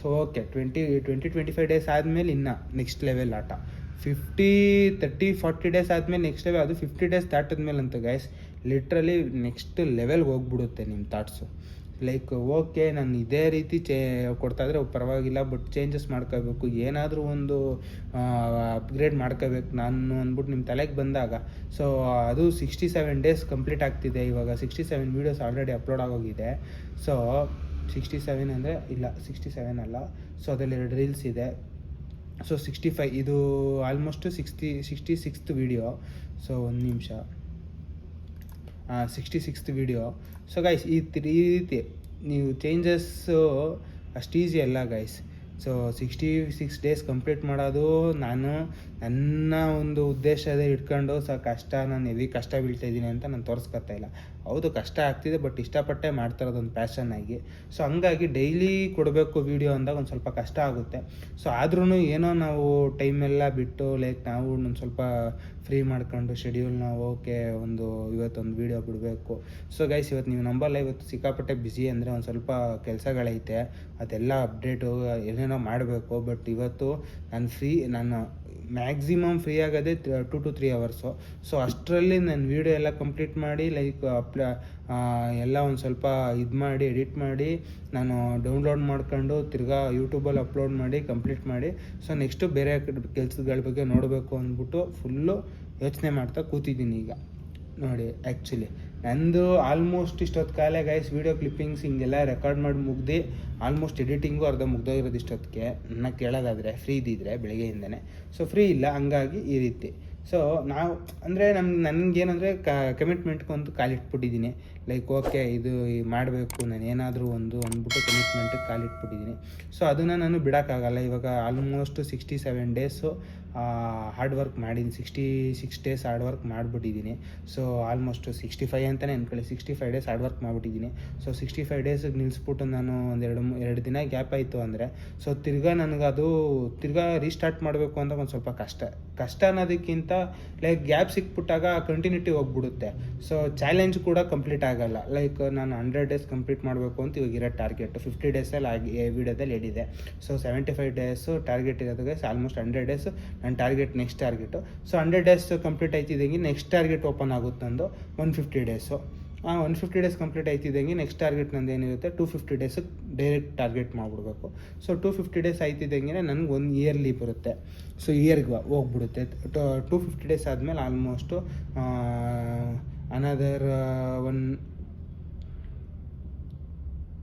ಸೊ ಓಕೆ, 20-25 ಡೇಸ್ ಆದಮೇಲೆ ಇನ್ನು ನೆಕ್ಸ್ಟ್ ಲೆವೆಲ್ ಆಟ. 50-30-40 ಡೇಸ್ ಆದಮೇಲೆ ನೆಕ್ಸ್ಟ್ ಲೆವೆಲ್. ಅದು 50 ಡೇಸ್ ದಾಟಿದ್ಮೇಲೆ ಅಂತ ಗೈಸ್ ಲಿಟ್ರಲಿ ನೆಕ್ಸ್ಟ್ ಲೆವೆಲ್ಗೆ ಹೋಗ್ಬಿಡುತ್ತೆ ನಿಮ್ಮ ಥಾಟ್ಸು. ಲೈಕ್ ಓಕೆ, ನಾನು ಇದೇ ರೀತಿ ಕೊಡ್ತಾಯಿದ್ರೆ ಪರವಾಗಿಲ್ಲ, ಬಟ್ ಚೇಂಜಸ್ ಮಾಡ್ಕೋಬೇಕು, ಏನಾದರೂ ಒಂದು ಅಪ್ಗ್ರೇಡ್ ಮಾಡ್ಕೋಬೇಕು ನಾನು ಅಂದ್ಬಿಟ್ಟು ನಿಮ್ಮ ತಲೆಗೆ ಬಂದಾಗ. ಸೊ ಅದು 67 ಡೇಸ್ ಕಂಪ್ಲೀಟ್ ಆಗ್ತಿದೆ ಇವಾಗ. 67 ವೀಡಿಯೋಸ್ ಆಲ್ರೆಡಿ ಅಪ್ಲೋಡ್ ಆಗೋಗಿದೆ. ಸೊ 67 ಅಂದರೆ ಇಲ್ಲ, 67 ಅಲ್ಲ. ಸೊ ಅದರಲ್ಲಿ 2 ರೀಲ್ಸ್ ಇದೆ. ಸೊ 65, ಇದು ಆಲ್ಮೋಸ್ಟ್ 66th ವೀಡಿಯೋ. ಸೊ ಒಂದು ನಿಮಿಷ, 66th ವೀಡಿಯೋ. ಸೊ ಗೈಸ್, ಈ ರೀತಿ ನೀವು ಚೇಂಜಸ್ಸು ಅಷ್ಟು ಈಸಿ ಅಲ್ಲ ಗೈಸ್. ಸೊ 66 ಡೇಸ್ ಕಂಪ್ಲೀಟ್ ಮಾಡೋದು ನಾನು ನನ್ನ ಒಂದು ಉದ್ದೇಶದ ಇಟ್ಕೊಂಡು ಕಷ್ಟ, ನಾನು ಹೆವಿ ಕಷ್ಟ ಬೀಳ್ತಾಯಿದ್ದೀನಿ ಅಂತ ನಾನು ತೋರಿಸ್ಕೊತಾ ಇಲ್ಲ. ಹೌದು ಕಷ್ಟ ಆಗ್ತಿದೆ, ಬಟ್ ಇಷ್ಟಪಟ್ಟೆ ಮಾಡ್ತಾಯಿರೋದು ಒಂದು ಪ್ಯಾಷನ್ ಆಗಿ. ಸೊ ಹಂಗಾಗಿ ಡೈಲಿ ಕೊಡಬೇಕು ವೀಡಿಯೋ ಅಂದಾಗ ಒಂದು ಸ್ವಲ್ಪ ಕಷ್ಟ ಆಗುತ್ತೆ. ಸೊ ಆದ್ರೂ ಏನೋ ನಾವು ಟೈಮೆಲ್ಲ ಬಿಟ್ಟು ಲೈಕ್ ನಾವು ಒಂದು ಸ್ವಲ್ಪ ಫ್ರೀ ಮಾಡ್ಕೊಂಡು ಶೆಡ್ಯೂಲ್ನ ಓಕೆ ಇವತ್ತೊಂದು ವೀಡಿಯೋ ಬಿಡಬೇಕು. ಸೊ ಗೈಸ್, ಇವತ್ತು ನೀವು ನಂಬಲ್ಲ, ಇವತ್ತು ಸಿಕ್ಕಾಪಟ್ಟೆ ಬ್ಯುಸಿ ಅಂದರೆ ಒಂದು ಸ್ವಲ್ಪ ಕೆಲಸಗಳೈತೆ, ಅದೆಲ್ಲ ಅಪ್ಡೇಟು ಏನೇನೋ ಮಾಡಬೇಕು. ಬಟ್ ಇವತ್ತು ನಾನು ಮ್ಯಾಕ್ಸಿಮಮ್ ಫ್ರೀ ಆಗೋದೇ 2 to 3 ಅವರ್ಸು. ಸೊ ಅಷ್ಟರಲ್ಲಿ ನಾನು ವೀಡಿಯೋ ಎಲ್ಲ ಕಂಪ್ಲೀಟ್ ಮಾಡಿ ಲೈಕ್ ಎಲ್ಲ ಒಂದು ಸ್ವಲ್ಪ ಇದು ಮಾಡಿ ಎಡಿಟ್ ಮಾಡಿ ನಾನು ಡೌನ್ಲೋಡ್ ಮಾಡ್ಕೊಂಡು ತಿರ್ಗಾ ಯೂಟ್ಯೂಬಲ್ಲಿ ಅಪ್ಲೋಡ್ ಮಾಡಿ ಕಂಪ್ಲೀಟ್ ಮಾಡಿ. ಸೊ ನೆಕ್ಸ್ಟು ಬೇರೆ ಕೆಲಸಗಳ ಬಗ್ಗೆ ನೋಡಬೇಕು ಅಂದ್ಬಿಟ್ಟು ಫುಲ್ಲು ಯೋಚನೆ ಮಾಡ್ತಾ ಕೂತಿದ್ದೀನಿ ಈಗ ನೋಡಿ. ಆ್ಯಕ್ಚುಲಿ ನಂದು ಆಲ್ಮೋಸ್ಟ್ ಇಷ್ಟೊತ್ತು ಕಾಲೇ ಗೈಸ್ ವೀಡಿಯೋ ಕ್ಲಿಪ್ಪಿಂಗ್ಸ್ ಹಿಂಗೆಲ್ಲ ರೆಕಾರ್ಡ್ ಮಾಡಿ ಮುಗ್ದು ಆಲ್ಮೋಸ್ಟ್ ಎಡಿಟಿಂಗು ಅರ್ಧ ಮುಗ್ದೋಗಿರೋದು ಇಷ್ಟೊತ್ತಿಗೆ. ನನ್ನ ಕೇಳೋದಾದರೆ ಫ್ರೀ ಇದ್ದಿದ್ರೆ ಬೆಳಗ್ಗೆಯಿಂದನೇ. ಸೊ ಫ್ರೀ ಇಲ್ಲ, ಹಂಗಾಗಿ ಈ ರೀತಿ. ಸೊ ನಾವು ಅಂದರೆ ನನಗೇನಂದರೆ ಕಮಿಟ್ಮೆಂಟ್ಗೊಂದು ಕಾಲಿಟ್ಬಿಟ್ಟಿದ್ದೀನಿ. ಲೈಕ್ ಓಕೆ, ಇದು ಮಾಡಬೇಕು ನಾನು ಏನಾದರೂ ಅಂದ್ಬಿಟ್ಟು ಕಮಿಟ್ಮೆಂಟಿಗೆ ಕಾಲಿಟ್ಬಿಟ್ಟಿದ್ದೀನಿ. ಸೊ ಅದನ್ನು ನಾನು ಬಿಡೋಕ್ಕಾಗಲ್ಲ. ಇವಾಗ ಆಲ್ಮೋಸ್ಟ್ 67 ಡೇಸು ಹಾರ್ಡ್ ವರ್ಕ್ ಮಾಡಿದ್ದೀನಿ. 66 ಡೇಸ್ ಹಾರ್ಡ್ ವರ್ಕ್ ಮಾಡಿಬಿಟ್ಟಿದ್ದೀನಿ. ಸೊ ಆಲ್ಮೋಸ್ಟ್ 65 ಅಂತಲೇ ಅಂದ್ಕೊಳ್ಳಿ, 65 ಡೇಸ್ ಹಾರ್ಡ್ ವರ್ಕ್ ಮಾಡಿಬಿಟ್ಟಿದ್ದೀನಿ. ಸೊ 65 ಡೇಸಿಗೆ ನಿಲ್ಲಿಸ್ಬಿಟ್ಟು ನಾನು ಎರಡು ದಿನ ಗ್ಯಾಪ್ ಆಯಿತು ಅಂದರೆ ಸೊ ತಿರ್ಗಾ ರೀಸ್ಟಾರ್ಟ್ ಮಾಡಬೇಕು ಅಂತ ಒಂದು ಸ್ವಲ್ಪ ಕಷ್ಟ ಅನ್ನೋದಕ್ಕಿಂತ ಲೈಕ್ ಗ್ಯಾಪ್ ಸಿಕ್ಬಿಟ್ಟಾಗ ಕಂಟಿನ್ಯೂಟಿ ಹೋಗ್ಬಿಡುತ್ತೆ. ಸೊ ಚಾಲೆಂಜ್ ಕೂಡ ಕಂಪ್ಲೀಟ್ ಆಗಲ್ಲ. ಲೈಕ್ ನಾನು 100 ಡೇಸ್ ಕಂಪ್ಲೀಟ್ ಮಾಡಬೇಕು ಅಂತ ಇವಾಗ ಇರೋ ಟಾರ್ಗೆಟ್ 50 ಡೇಸಲ್ಲಿ ವಿಡಿಯೋದಲ್ಲಿ ಹೇಳಿದೆ. ಸೊ 75 ಡೇಸು ಟಾರ್ಗೆಟ್ ಇರೋದಕ್ಕೆ ಆಲ್ಮೋಸ್ಟ್ 100 ಡೇಸ್ ನನ್ನ target, next target. So 100 days complete ಆಯ್ತಿದ್ದಂಗೆ ನೆಕ್ಸ್ಟ್ ಟಾರ್ಗೆಟ್ ಓಪನ್ ಆಗುತ್ತೆ ನಂದು 150 ಡೇಸು. 150 ಡೇಸ್ ಕಂಪ್ಲೀಟ್ ಆಯ್ತಿದ್ದಂಗೆ ನೆಕ್ಸ್ಟ್ ಟಾರ್ಗೆಟ್ ನಂದು ಏನಿರುತ್ತೆ 250 ಡೇಸಿಗೆ ಡೈರೆಕ್ಟ್ ಟಾರ್ಗೆಟ್ ಮಾಡಿಬಿಡ್ಬೇಕು. ಸೊ 250 ಡೇಸ್ ಆಯ್ತಿದ್ದಂಗೆ ನನಗೆ 1 ಇಯರ್ಲಿ ಬರುತ್ತೆ. ಸೊ ಇಯರ್ಗೆ ಹೋಗ್ಬಿಡುತ್ತೆ. 250 ಡೇಸ್ ಆದಮೇಲೆ ಆಲ್ಮೋಸ್ಟು ಅನದರ್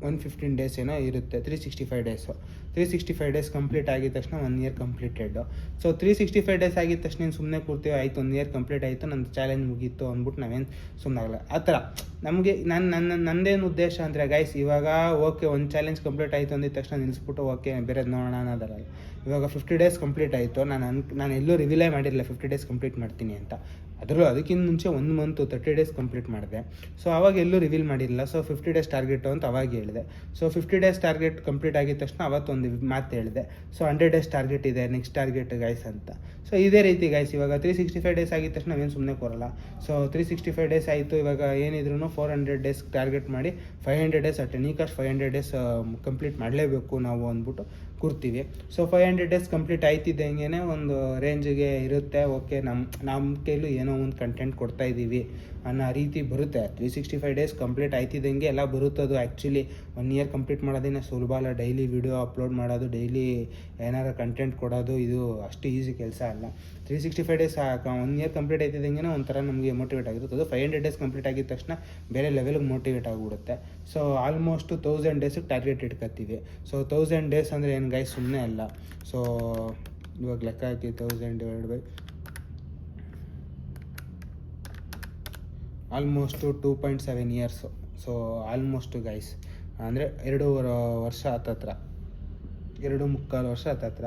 115 ಡೇಸ್ ಏನೋ ಇರುತ್ತೆ. 365 ಡೇಸ್ ಕಂಪ್ಲೀಟ್ ಆಗಿದ ತಕ್ಷಣ 1 ಇಯರ್ ಕಂಪ್ಲೀಟೆಡ್. ಸೊ 365 ಡೇಸ್ ಆಗಿದ ತಕ್ಷಣ ಸುಮ್ಮನೆ ಕೂರ್ತೀವಿ, ಆಯಿತು 1 ಇಯರ್ ಕಂಪ್ಲೀಟ್ ಆಯಿತು, ನನ್ನ ಚಾಲೆಂಜ್ ಮುಗೀತು ಅಂದ್ಬಿಟ್ಟು ನಾವೇನು ಸುಮ್ಮನೆ ಆಗಲ್ಲ. ಆ ಥರ ನಮಗೆ ನಂದೇನು ಉದ್ದೇಶ ಅಂದರೆ ಗೈಸ್, ಇವಾಗ ಓಕೆ ಒಂದು ಚಾಲೆಂಜ್ ಕಂಪ್ಲೀಟ್ ಆಯಿತು ಅಂದಿದ ತಕ್ಷಣ ನಿಲ್ಲಿಸ್ಬಿಟ್ಟು ಓಕೆ ಬೇರೆದು ನೋಡೋಣ ಅನ್ನೋದಲ್ಲ. ಇವಾಗ 50 ಡೇಸ್ ಕಂಪ್ಲೀಟ್ ಆಯಿತು. ನಾನು ಎಲ್ಲೂ ರಿವೀಲೇ ಮಾಡಿರಲಿಲ್ಲ 50 ಡೇಸ್ ಕಂಪ್ಲೀಟ್ ಮಾಡ್ತೀನಿ ಅಂತ. ಅದಕ್ಕಿಂತ ಮುಂಚೆ 1 ಮಂತು 30 ಡೇಸ್ ಕಂಪ್ಲೀಟ್ ಮಾಡಿದೆ. ಸೊ ಅವಾಗ ಎಲ್ಲೂ ರಿವೀಲ್ ಮಾಡಿರಲಿಲ್ಲ. ಸೊ 50 ಡೇಸ್ ಟಾರ್ಗೆಟು ಅಂತ ಅವಾಗ ಹೇಳಿದೆ. ಸೊ 50 ಡೇಸ್ ಟಾರ್ಗೆಟ್ ಕಂಪ್ಲೀಟ್ ಆಗಿದ ತಕ್ಷಣ ಅವತ್ತೊಂದು ಮಾತು ಹೇಳಿದೆ. ಸೊ 100 ಡೇಸ್ ಟಾರ್ಗೆಟ್ ಇದೆ, ನೆಕ್ಸ್ಟ್ ಟಾರ್ಗೆಟ್ ಗೈಸ್ ಅಂತ. ಸೊ ಇದೇ ರೀತಿ ಗೈಸ್ ಇವಾಗ 365 ಡೇಸ್ ಆಗಿದ ತಕ್ಷಣ ನಾವೇನು ಸುಮ್ಮನೆ ಕೊರಲ್ಲ. ಸೊ 365 ಡೇಸ್ ಆಯಿತು. ಇವಾಗ ಏನಿದ್ರು 400 ಡೇಸ್ ಟಾರ್ಗೆಟ್ ಮಾಡಿ 500 ಡೇಸ್ ಟೆನಿಕಾಸ್ಟ್ 500 ಡೇಸ್ ಕಂಪ್ಲೀಟ್ ಮಾಡಲೇಬೇಕು ನಾವು ಅಂದ್ಬಿಟ್ಟು ಕೂರ್ತೀವಿ. ಸೊ 500 ಡೇಸ್ ಕಂಪ್ಲೀಟ್ ಆಯ್ತಿದ್ದಂಗೆ ಒಂದು ರೇಂಜಿಗೆ ಇರುತ್ತೆ. ಓಕೆ, ನಮ್ಮ ಕೈಲೂ ಏನೋ ಒಂದು ಕಂಟೆಂಟ್ ಕೊಡ್ತಾ ಇದ್ದೀವಿ ಅನ್ನೋ ರೀತಿ ಬರುತ್ತೆ. 365 ಡೇಸ್ ಕಂಪ್ಲೀಟ್ ಆಯ್ತಿದ್ದಂಗೆ ಎಲ್ಲ ಬರುತ್ತದು. ಆ್ಯಕ್ಚುಲಿ 1 ಇಯರ್ ಕಂಪ್ಲೀಟ್ ಮಾಡೋದೇನೆ ಸುಲಭ ಅಲ್ಲ. ಡೈಲಿ ವಿಡಿಯೋ ಅಪ್ಲೋಡ್ ಮಾಡೋದು, ಡೈಲಿ ಏನಾರು ಕಂಟೆಂಟ್ ಕೊಡೋದು, ಇದು ಅಷ್ಟು ಈಸಿ ಕೆಲಸ ಅಲ್ಲ. 365 ಡೇಸ್ 1 ಇಯರ್ ಕಂಪ್ಲೀಟ್ ಆಯ್ತಿದ್ದಂಗೆ ಒಂಥರ ನಮಗೆ ಮೋಟಿವೇಟ್ ಆಗಿರುತ್ತೆ. ಅದು 500 ಡೇಸ್ ಕಂಪ್ಲೀಟ್ ಆಗಿದ ತಕ್ಷಣ ಬೇರೆ ಲೆವೆಲ್ಗೆ ಮೋಟಿವೇಟ್ ಆಗಿಬಿಡುತ್ತೆ. ಸೊ ಆಲ್ಮೋಸ್ಟ್ 1000 ಡೇಸಿಗೆ ಟಾರ್ಗೆಟ್ ಇಟ್ಕೊತೀವಿ. ಸೊ 1000 ಡೇಸ್ ಅಂದರೆ ಏನು ಗೈಸ್ ಸುಮ್ಮನೆ ಅಲ್ಲ. ಸೊ ಇವಾಗ ಲೆಕ್ಕ ಹಾಕಿ 1000 divide by almost 2.7 years. So almost guys ಅಂದರೆ 2.5 ವರ್ಷ ಹತ್ತತ್ರ, 2.25 ವರ್ಷ ಹತ್ತತ್ರ.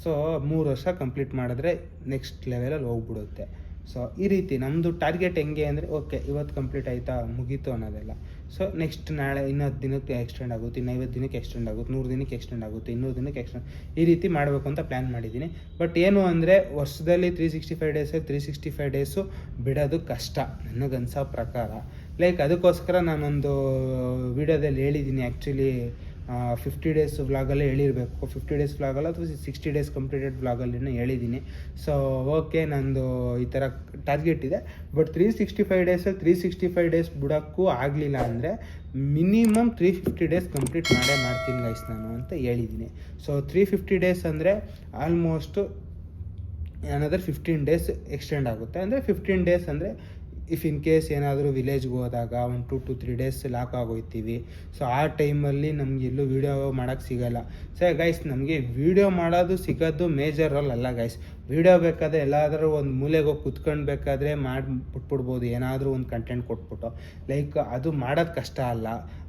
ಸೊ 3 ವರ್ಷ ಕಂಪ್ಲೀಟ್ ಮಾಡಿದ್ರೆ ನೆಕ್ಸ್ಟ್ ಲೆವೆಲಲ್ಲಿ ಹೋಗ್ಬಿಡುತ್ತೆ. ಸೊ ಈ ರೀತಿ ನಮ್ಮದು ಟಾರ್ಗೆಟ್ ಹೆಂಗೆ ಅಂದರೆ, ಓಕೆ ಇವತ್ತು ಕಂಪ್ಲೀಟ್ ಆಯಿತಾ ಮುಗೀತು ಅನ್ನೋದೆಲ್ಲ. ಸೊ ನೆಕ್ಸ್ಟ್ ನಾಳೆ 10 ದಿನಕ್ಕೆ ಎಕ್ಸ್ಟೆಂಡ್ ಆಗುತ್ತೆ, 50 ದಿನಕ್ಕೆ ಎಕ್ಸ್ಟೆಂಡ್ ಆಗುತ್ತೆ, 100 ದಿನಕ್ಕೆ ಎಕ್ಸ್ಟೆಂಡ್ ಆಗುತ್ತೆ, 200 ದಿನಕ್ಕೆ ಎಕ್ಸ್ಟೆಂಡ್, ಈ ರೀತಿ ಮಾಡಬೇಕು ಅಂತ ಪ್ಲ್ಯಾನ್ ಮಾಡಿದ್ದೀನಿ. ಬಟ್ ಏನು ಅಂದರೆ ವರ್ಷದಲ್ಲಿ 365 ಡೇಸಲ್ಲಿ 365 ಡೇಸು ಬಿಡೋದು ಕಷ್ಟ ನನಗನ್ಸೋ ಪ್ರಕಾರ. ಲೈಕ್ ಅದಕ್ಕೋಸ್ಕರ ನಾನೊಂದು ವಿಡಿಯೋದಲ್ಲಿ ಹೇಳಿದ್ದೀನಿ. ಆ್ಯಕ್ಚುಲಿ 50 ಡೇಸ್ ವ್ಲಾಗಲ್ಲೇ ಹೇಳಿರಬೇಕು. 50 ಡೇಸ್ ವ್ಲಾಗಲ್ಲ ಅಥವಾ 60 ಡೇಸ್ ಕಂಪ್ಲೀಟೆಡ್ ವ್ಲಾಗಲ್ಲಿನೇ ಹೇಳಿದ್ದೀನಿ. ಸೊ ಓಕೆ, ನಂದು ಈ ಥರ ಟಾರ್ಗೆಟ್ ಇದೆ. ಬಟ್ 365 ಡೇಸಲ್ಲಿ 365 ಡೇಸ್ ಬಿಡೋಕ್ಕೂ ಆಗಲಿಲ್ಲ ಅಂದರೆ ಮಿನಿಮಮ್ 350 ಡೇಸ್ ಕಂಪ್ಲೀಟ್ ಮಾಡ್ತೀನಿ ಗೈಸ್ ನಾನು ಅಂತ ಹೇಳಿದ್ದೀನಿ. ಸೊ 350 ಡೇಸ್ ಅಂದರೆ ಆಲ್ಮೋಸ್ಟು ಏನಾದರೂ 15 ಡೇಸ್ ಎಕ್ಸ್ಟೆಂಡ್ ಆಗುತ್ತೆ. ಅಂದರೆ 15 ಡೇಸ್ ಅಂದರೆ ಇಫ್ ಇನ್ ಕೇಸ್ ಏನಾದರೂ ವಿಲೇಜ್ಗೆ ಹೋದಾಗ 1 to 3 ಡೇಸ್ ಲಾಕ್ ಆಗೋಯ್ತೀವಿ. ಸೊ ಆ ಟೈಮಲ್ಲಿ ನಮ್ಗೆ ಎಲ್ಲೂ ವೀಡಿಯೋ ಮಾಡೋಕ್ಕೆ ಸಿಗೋಲ್ಲ. ಸೊ ಗೈಸ್ ನಮಗೆ ವೀಡಿಯೋ ಮಾಡೋದು ಸಿಗೋದು ಮೇಜರ್ ರೋಲ್ ಅಲ್ಲ ಗೈಸ್. ವೀಡಿಯೋ ಬೇಕಾದರೆ ಎಲ್ಲಾದರೂ ಒಂದು ಮೂಲೆಗೆ ಹೋಗಿ ಕುತ್ಕೊಂಡು ಬೇಕಾದರೆ ಬಿಟ್ಬಿಡ್ಬೋದು, ಏನಾದರೂ ಒಂದು ಕಂಟೆಂಟ್ ಕೊಟ್ಬಿಟ್ಟು. ಲೈಕ್ ಅದು ಮಾಡೋದು ಕಷ್ಟ ಅಲ್ಲ,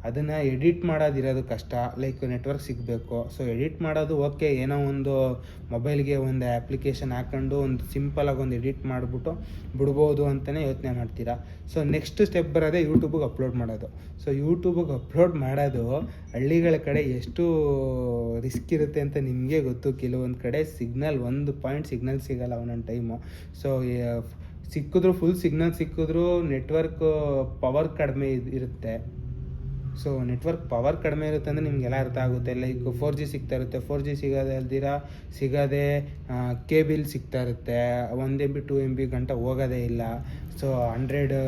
ಅದನ್ನು ಎಡಿಟ್ ಮಾಡೋದಿರೋದು ಕಷ್ಟ. ಲೈಕ್ ನೆಟ್ವರ್ಕ್ ಸಿಗಬೇಕು. ಸೊ ಎಡಿಟ್ ಮಾಡೋದು ಓಕೆ, ಏನೋ ಒಂದು ಮೊಬೈಲ್ಗೆ ಒಂದು ಅಪ್ಲಿಕೇಶನ್ ಹಾಕ್ಕೊಂಡು ಒಂದು ಸಿಂಪಲಾಗಿ ಒಂದು ಎಡಿಟ್ ಮಾಡಿಬಿಟ್ಟು ಬಿಡ್ಬೋದು ಅಂತಲೇ ಯೋಚನೆ ಮಾಡ್ತೀರಾ. ಸೊ ನೆಕ್ಸ್ಟ್ ಸ್ಟೆಪ್ ಬರೋದೇ ಯೂಟ್ಯೂಬಿಗೆ ಅಪ್ಲೋಡ್ ಮಾಡೋದು. ಸೊ ಯೂಟ್ಯೂಬಿಗೆ ಅಪ್ಲೋಡ್ ಮಾಡೋದು ಹಳ್ಳಿಗಳ ಕಡೆ ಎಷ್ಟು ರಿಸ್ಕ್ ಇರುತ್ತೆ ಅಂತ ನಿಮಗೆ ಗೊತ್ತು. ಕೆಲವೊಂದು ಕಡೆ ಒಂದು ಪಾಯಿಂಟ್ ಸಿಗ್ನಲ್ ಸಿಗೋಲ್ಲ ಒಂದೊಂದು ಟೈಮು. ಸೊ ಸಿಕ್ಕಿದ್ರು ಫುಲ್ ಸಿಗ್ನಲ್ ಸಿಕ್ಕಿದ್ರು ನೆಟ್ವರ್ಕ್ ಪವರ್ ಕಡಿಮೆ ಇರುತ್ತೆ. ಸೊ ನೆಟ್ವರ್ಕ್ ಪವರ್ ಕಡಿಮೆ ಇರುತ್ತೆ ಅಂದರೆ ನಿಮಗೆಲ್ಲ ಅರ್ಥ ಆಗುತ್ತೆ. ಲೈಕ್ 4G ಸಿಗ್ತಾ ಇರುತ್ತೆ, 4G ಸಿಗದೆ ಕೇಬಲ್ ಸಿಗ್ತಾ ಇರುತ್ತೆ. 1 MB 2 MB ಗಂಟ ಹೋಗೋದೇ ಇಲ್ಲ. ಸೊ 100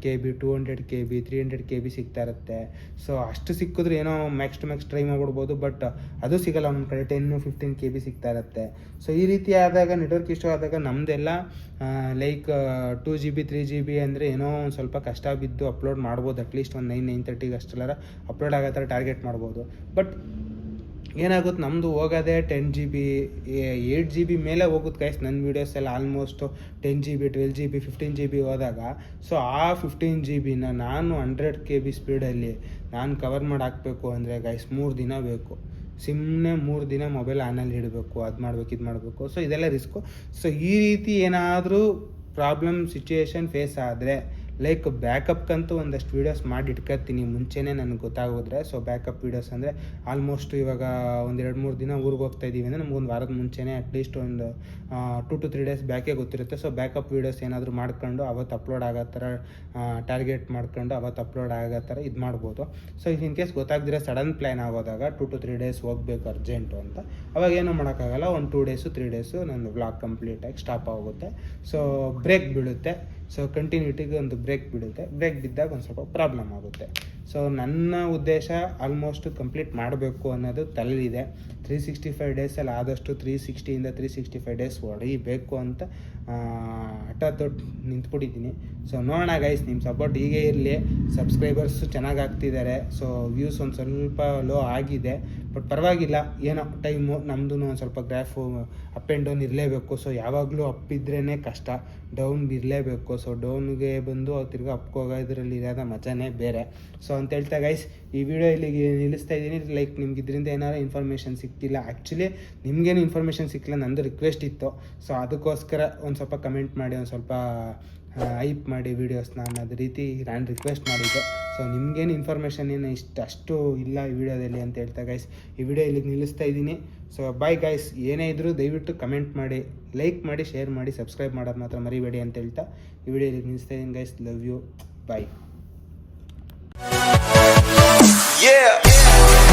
KB 200 KB 300 KB ಸಿಗ್ತಾ ಇರುತ್ತೆ. ಸೊ ಅಷ್ಟು ಸಿಕ್ಕಿದ್ರು ಏನೋ ಮ್ಯಾಕ್ಸ್ ಟು ಮ್ಯಾಕ್ಸ್ ಟ್ರೈ ಮಾಡ್ಬಿಡ್ಬೋದು. ಬಟ್ ಅದು ಸಿಗೋಲ್ಲ, ಒಂದು ಕಡೆ 10-15 KB ಸಿಗ್ತಾ ಇರುತ್ತೆ. ಸೊ ಈ ರೀತಿ ಆದಾಗ ನೆಟ್ವರ್ಕ್ ಇಶ್ಯೂ ಆದಾಗ ನಮ್ಮದೆಲ್ಲ ಲೈಕ್ 2 GB 3 GB ಅಂದರೆ ಏನೋ ಒಂದು ಸ್ವಲ್ಪ ಕಷ್ಟ ಬಿದ್ದು ಅಪ್ಲೋಡ್ ಮಾಡ್ಬೋದು. ಅಟ್ಲೀಸ್ಟ್ ಒಂದು 9-9:30 ಅಷ್ಟೆಲ್ಲರ ಅಪ್ಲೋಡ್ ಆಗೋ ಥರ ಟಾರ್ಗೆಟ್ ಮಾಡ್ಬೋದು. ಬಟ್ ಏನಾಗುತ್ತೆ, ನಮ್ಮದು ಹೋಗೋದೇ 10 GB 8 GB ಮೇಲೆ ಹೋಗುತ್ತೆ ಗೈಸ್. ನನ್ನ ವೀಡಿಯೋಸ್ ಎಲ್ಲ ಆಲ್ಮೋಸ್ಟು 10 GB 12 GB 15 GB ಹೋದಾಗ, ಸೊ ಆ 15 GBನ ನಾನು 100 KB ಸ್ಪೀಡಲ್ಲಿ ನಾನು ಕವರ್ ಮಾಡಿ ಹಾಕಬೇಕು ಅಂದರೆ ಗೈಸ್ 3 ದಿನ ಬೇಕು. ಸುಮ್ಮನೆ 3 ದಿನ ಮೊಬೈಲ್ ಆನಲ್ಲಿ ಇಡಬೇಕು, ಅದು ಮಾಡಬೇಕು ಇದು ಮಾಡಬೇಕು. ಸೊ ಇದೆಲ್ಲ ರಿಸ್ಕು. ಸೊ ಈ ರೀತಿ ಏನಾದರೂ ಪ್ರಾಬ್ಲಮ್ ಸಿಚುಯೇಷನ್ ಫೇಸ್ ಆದರೆ ಲೈಕ್ ಬ್ಯಾಕಪ್ಗಂತೂ ಒಂದಷ್ಟು ವೀಡಿಯೋಸ್ ಮಾಡಿ ಇಟ್ಕೊತೀನಿ ಮುಂಚೆನೇ ನನಗೆ ಗೊತ್ತಾಗೋದ್ರೆ. ಸೊ ಬ್ಯಾಕಪ್ ವೀಡಿಯೋಸ್ ಅಂದರೆ ಆಲ್ಮೋಸ್ಟ್ ಇವಾಗ 1-2-3 ದಿನ ಊರಿಗೆ ಹೋಗ್ತಾ ಇದ್ದೀವಿ ಅಂದರೆ ನಮಗೊಂದು ವಾರದ ಮುಂಚೆನೇ ಅಟ್ಲೀಸ್ಟ್ ಒಂದು 2 to 3 ಡೇಸ್ ಬ್ಯಾಕೇ ಗೊತ್ತಿರುತ್ತೆ. ಸೊ ಬ್ಯಾಕಪ್ ವೀಡಿಯೋಸ್ ಏನಾದರೂ ಮಾಡ್ಕೊಂಡು ಅವತ್ತು ಅಪ್ಲೋಡ್ ಆಗೋ ಥರ ಟಾರ್ಗೆಟ್ ಮಾಡ್ಕೊಂಡು ಅವತ್ತು ಅಪ್ಲೋಡ್ ಆಗೋ ಥರ ಇದು ಮಾಡ್ಬೋದು. ಸೊ ಇನ್ ಕೇಸ್ ಗೊತ್ತಾಗದಿರೋ ಸಡನ್ ಪ್ಲ್ಯಾನ್ ಆಗೋದಾಗ 2 to 3 ಡೇಸ್ ಹೋಗಬೇಕು ಅರ್ಜೆಂಟು ಅಂತ, ಅವಾಗ ಏನೂ ಮಾಡೋಕ್ಕಾಗಲ್ಲ. 1-2 ಡೇಸು 3 ಡೇಸು ನನ್ನ ವ್ಲಾಗ್ ಕಂಪ್ಲೀಟಾಗಿ ಸ್ಟಾಪ್ ಆಗುತ್ತೆ. ಸೊ ಬ್ರೇಕ್ ಬೀಳುತ್ತೆ. ಸೊ ಕಂಟಿನ್ಯೂಟಿಗೆ ಒಂದು ಬ್ರೇಕ್ ಬಿಡುತ್ತೆ. ಬ್ರೇಕ್ ಬಿದ್ದಾಗ ಒಂದು ಸ್ವಲ್ಪ ಪ್ರಾಬ್ಲಮ್ ಆಗುತ್ತೆ. ಸೊ ನನ್ನ ಉದ್ದೇಶ ಆಲ್ಮೋಸ್ಟ್ ಕಂಪ್ಲೀಟ್ ಮಾಡಬೇಕು ಅನ್ನೋದು ತಲೆಯಲ್ಲಿದೆ. 365 ಡೇಸಲ್ಲಿ ಆದಷ್ಟು 360ಇಂದ 365 ಡೇಸ್ ಹೊಡಿಬೇಕು ಅಂತ ಹಠ ತೊಟ್ಟು ನಿಂತ್ಬಿಟ್ಟಿದ್ದೀನಿ. ಸೊ ನೋಡೋಣ ಗೈಸ್, ನಿಮ್ಮ ಸಪೋರ್ಟ್ ಹೀಗೆ ಇರಲಿ. ಸಬ್ಸ್ಕ್ರೈಬರ್ಸು ಚೆನ್ನಾಗಿ ಆಗ್ತಿದ್ದಾರೆ. ಸೊ ವ್ಯೂಸ್ ಒಂದು ಸ್ವಲ್ಪ ಲೋ ಆಗಿದೆ. ಬಟ್ ಪರವಾಗಿಲ್ಲ, ಏನೋ ಟೈಮು ನಮ್ಮದು ಒಂದು ಸ್ವಲ್ಪ ಗ್ರಾಫು ಅಪ್ ಆ್ಯಂಡ್ ಡೌನ್ ಇರಲೇಬೇಕು. ಸೊ ಯಾವಾಗಲೂ ಅಪ್ ಇದ್ರೇ ಕಷ್ಟ, ಡೌನ್ ಇರಲೇಬೇಕು. ಸೊ ಡೌನ್ಗೆ ಬಂದು ತಿರ್ಗಿ ಅಪ್ಗೆ ಹೋಗೋ ಇದರಲ್ಲಿ ಇರೋದ ಮಜಾನೇ ಬೇರೆ. ಸೊ ಅಂತ ಹೇಳ್ತಾ ಗೈಸ್, ಈ ವಿಡಿಯೋ ಇಲ್ಲಿಗೆ ನಿಲ್ಲಿಸ್ತಾ ಇದ್ದೀನಿ. ಲೈಕ್ ನಿಮ್ಗೆ ಇದರಿಂದ ಏನಾದ್ರು ಇನ್ಫಾರ್ಮೇಷನ್ ಸಿಕ್ತಿಲ್ಲ, ಆ್ಯಕ್ಚುಲಿ ನಿಮಗೇನು ಇನ್ಫಾರ್ಮೇಷನ್ ಸಿಕ್ಕಿಲ್ಲ, ನಂದು ರಿಕ್ವೆಸ್ಟ್ ಇತ್ತು. ಸೊ ಅದಕ್ಕೋಸ್ಕರ ಒಂದು ಸ್ವಲ್ಪ ಕಮೆಂಟ್ ಮಾಡಿ, ಒಂದು ಸ್ವಲ್ಪ ಹೈಪ್ ಮಾಡಿ ವೀಡಿಯೋಸ್ನ ಅನ್ನೋದು ರೀತಿ ನಾನು ರಿಕ್ವೆಸ್ಟ್ ಮಾಡಿದ್ದೆ. ಸೊ ನಿಮಗೇನು ಇನ್ಫಾರ್ಮೇಷನ್ ಏನು ಅಷ್ಟು ಇಲ್ಲ ಈ ವಿಡಿಯೋದಲ್ಲಿ ಅಂತ ಹೇಳ್ತಾ ಗೈಸ್, ಈ ವಿಡಿಯೋ ಇಲ್ಲಿಗೆ ನಿಲ್ಲಿಸ್ತಾ ಇದ್ದೀನಿ. ಸೊ ಬಾಯ್ ಗೈಸ್, ಏನೇ ಇದ್ದರೂ ದಯವಿಟ್ಟು ಕಮೆಂಟ್ ಮಾಡಿ, ಲೈಕ್ ಮಾಡಿ, ಶೇರ್ ಮಾಡಿ, ಸಬ್ಸ್ಕ್ರೈಬ್ ಮಾಡೋದು ಮಾತ್ರ ಮರಿಬೇಡಿ ಅಂತ ಹೇಳ್ತಾ ಈ ವಿಡಿಯೋ ಇಲ್ಲಿಗೆ ನಿಲ್ಲಿಸ್ತಾ ಇದ್ದೀನಿ guys. Love you, bye. Yeah.